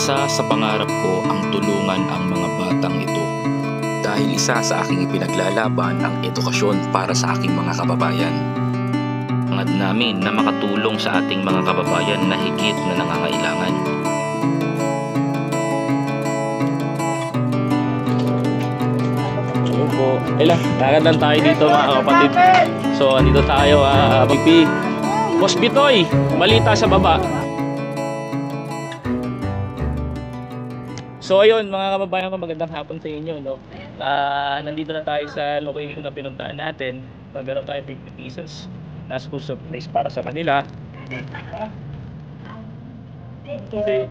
Isa sa pangarap ko ang tulungan ang mga batang ito. Dahil isa sa aking ipinaglalaban ang edukasyon para sa aking mga kababayan. Hangad namin na makatulong sa ating mga kababayan na higit na nangangailangan. Ayun po. Lakad lang tayo dito mga kapatid. So, andito tayo, BP. Boss Bitoy, balita sa baba. So ayun mga kababayan ko, magandang hapon sa inyo, no? Nandito na tayo sa location na pinuntahan natin. Magkaroon tayo 50 pieces na school supplies para sa kanila. Okay.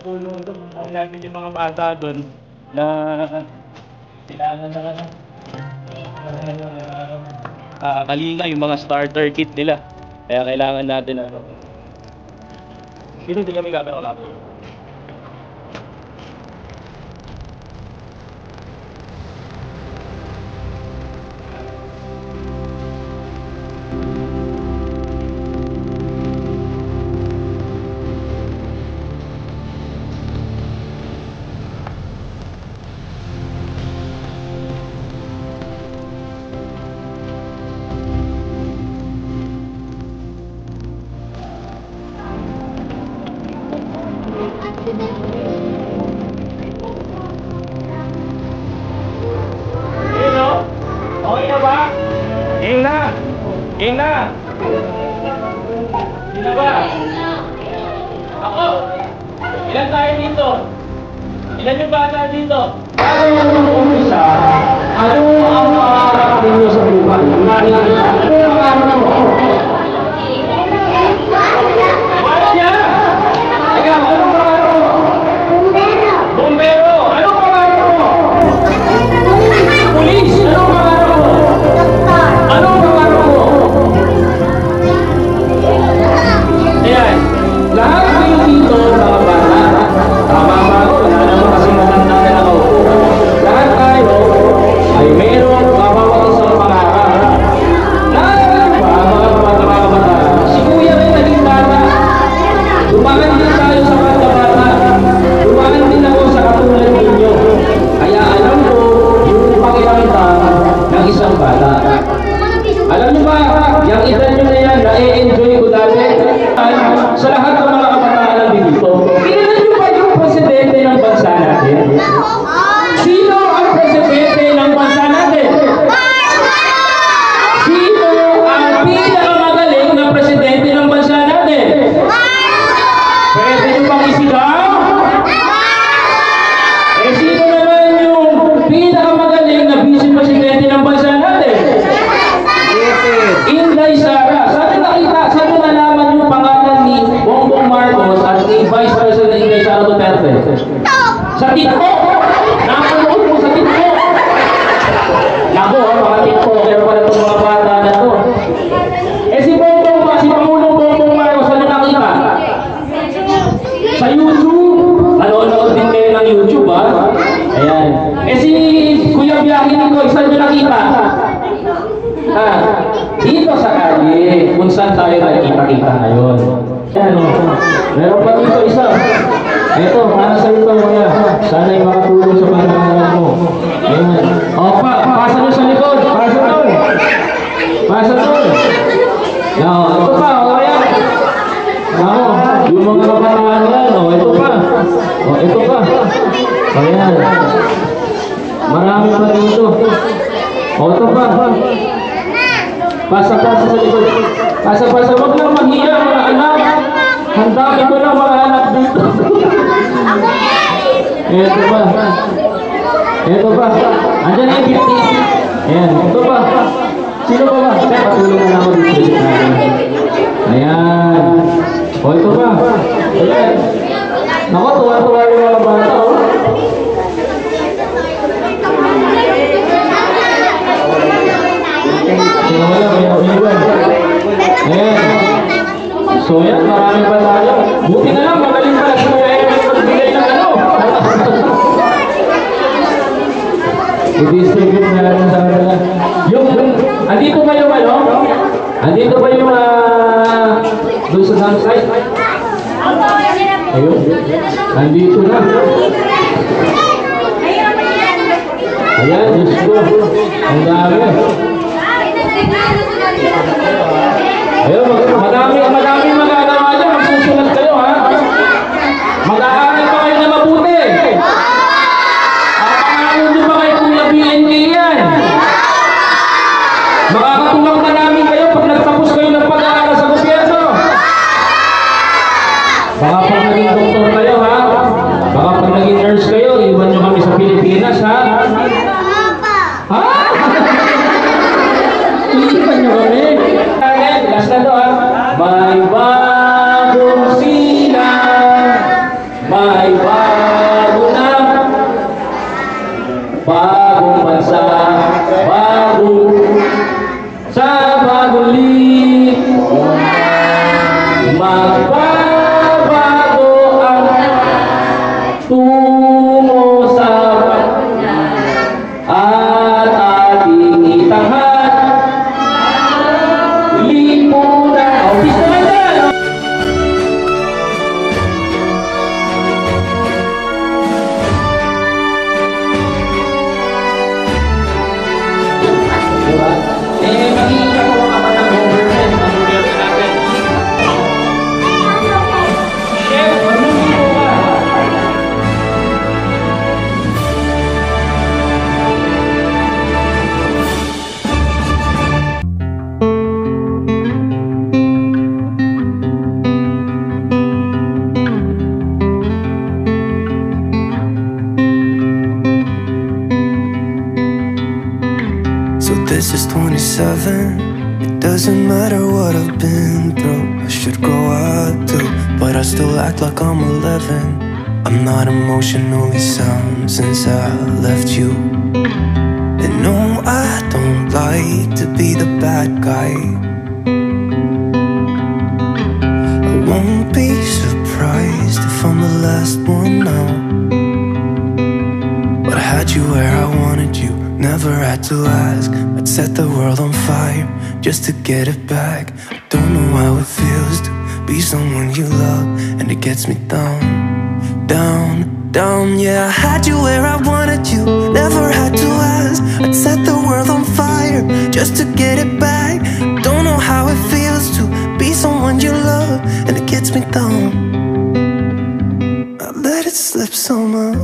Tulong doon namin yung mga bata doon na kailangan na kalinga yung mga starter kit nila. Kaya kailangan natin hindi kami gagawin. Okay na ba? Ging na! Ging na! Ging na ba? Ako! Ilan tayo dito? Ilan yung bata dito? Bago yung umpisa, ano ang pangarap ninyo sa buhay? Ano ang pangarap mo? Wala niya! Ikaw, anong pangarap mo? Bumbero! Bumbero! Anong pangarap mo? Pulis! Anong pangarap mo? Anong pangarap mo? Ayan. Lahat kayo dito, mga bata, tama ba ako? Wala naman kasi matanda na nakaupo. Lahat tayo ay mayroong bawat isang pangarap. Naalala ba, mga bata, si Kuya rin naging bata. Dumaan din tayo sa mga bata. Dumaan din ako sa katulad ninyo. Kaya alam ko yung pakiramdam ng isang bata. Alam niyo ba, yung edad nyo na yan, na-enjoy ko dati. Sa lahat ng mga kabataan dito, kilala niyo ba yung presidente ng bansa natin? Sino ang presidente ng bansa natin? Sino ang pinakamagaling na presidente ng bansa natin? Pwede niyo bang isigaw? Sino naman yung pinakamagaling na vice-presidente ng bansa natin? Inday Sara. Saan nakita? Saan nalaman yung pangalan ni Bongbong Marcos at ni Vice President Inday Sara Duterte? Sa TikTok! Nakapanood mo sa TikTok! Naku, mga TikToker pala itong mga bata na to. Si Bongbong, si Pangulong Bongbong Marcos, saan nakita? Sa YouTube! Nanonood din kayo ng YouTube, ha? Ayan. Si Kuya Biyahe nito, saan nyo nakita? Dito sa kalye, kung saan tayo nakikita-kita ngayon. Ayan o. Meron pa dito isa. Ito, para sa ito mga. Sana yung makatulong sa pangalan mo. Ayan. O, pasa nyo sa likod. Pasa doon. Pasa doon. Ito pa, o ayan. Ako, yung mga kapataan yan, o, ito pa. O, ito pa. Ayan. Marami pa dito. O, ito pa. Pasa-pasa sa likod. Pasa-pasa. Huwag lang maghiya mga anak. Handaan ko ng mga anak dito. Ito pa. Ito pa. Andiyan na yung 50. Ayan. Ito pa. Sino pa ba? Patulong na ako dito. Ayan. O ito pa. Ayan. Naku, tuwa-tuwa yung mga bata. So yan, marami pa tayo. Buti na lang, magaling pala si Kuya Evan magbigay ng ano. I-distribute na lang sa kanila. Andito ba yung ano? Andito ba yung doon sa sunside? Ayun. Andito na. Ayan, Diyos ko. Ang dami. Ayun, madami magagawa dyan. Magsusulat kayo, ha? Mag-aaral pa kayo na mabuti. Pangalan pa kayo kung na-BNK yan. Makakatulong na namin kayo pag nagtapos kayo ng pag-aaral sa gobyerno. Baka pag naging doktor kayo, ha? Baka pag naging nurse kayo, iwan nyo kami sa Pilipinas, ha? Ha? Iiwan nyo kami. Last na to, ha? May bagong silang, may bago na, bagong bansa, sa bagong lipunan, magbabago ang tungo sa at ating itanghat lipunan. Office naman dyan! Diba? Magiging ako ka pa ng government. Ang gobyerno natin. Chef, manunin mo ka. So this is 27. It doesn't matter what I've been through. I should grow up too, but I still act like I'm 11. I'm not emotionally sound since I left you. And no, I don't like to be the bad guy. I won't be surprised if I'm the last one now. But I had you where I wanted you, never had to ask. I'd set the world on fire just to get it back. I don't know how it feels to be someone you love, and it gets me down, down, down. Yeah, I had you where I wanted you, never had to ask. I'd set the world on fire just to get it back. Don't know how it feels to be someone you love, and it gets me down. I let it slip somehow.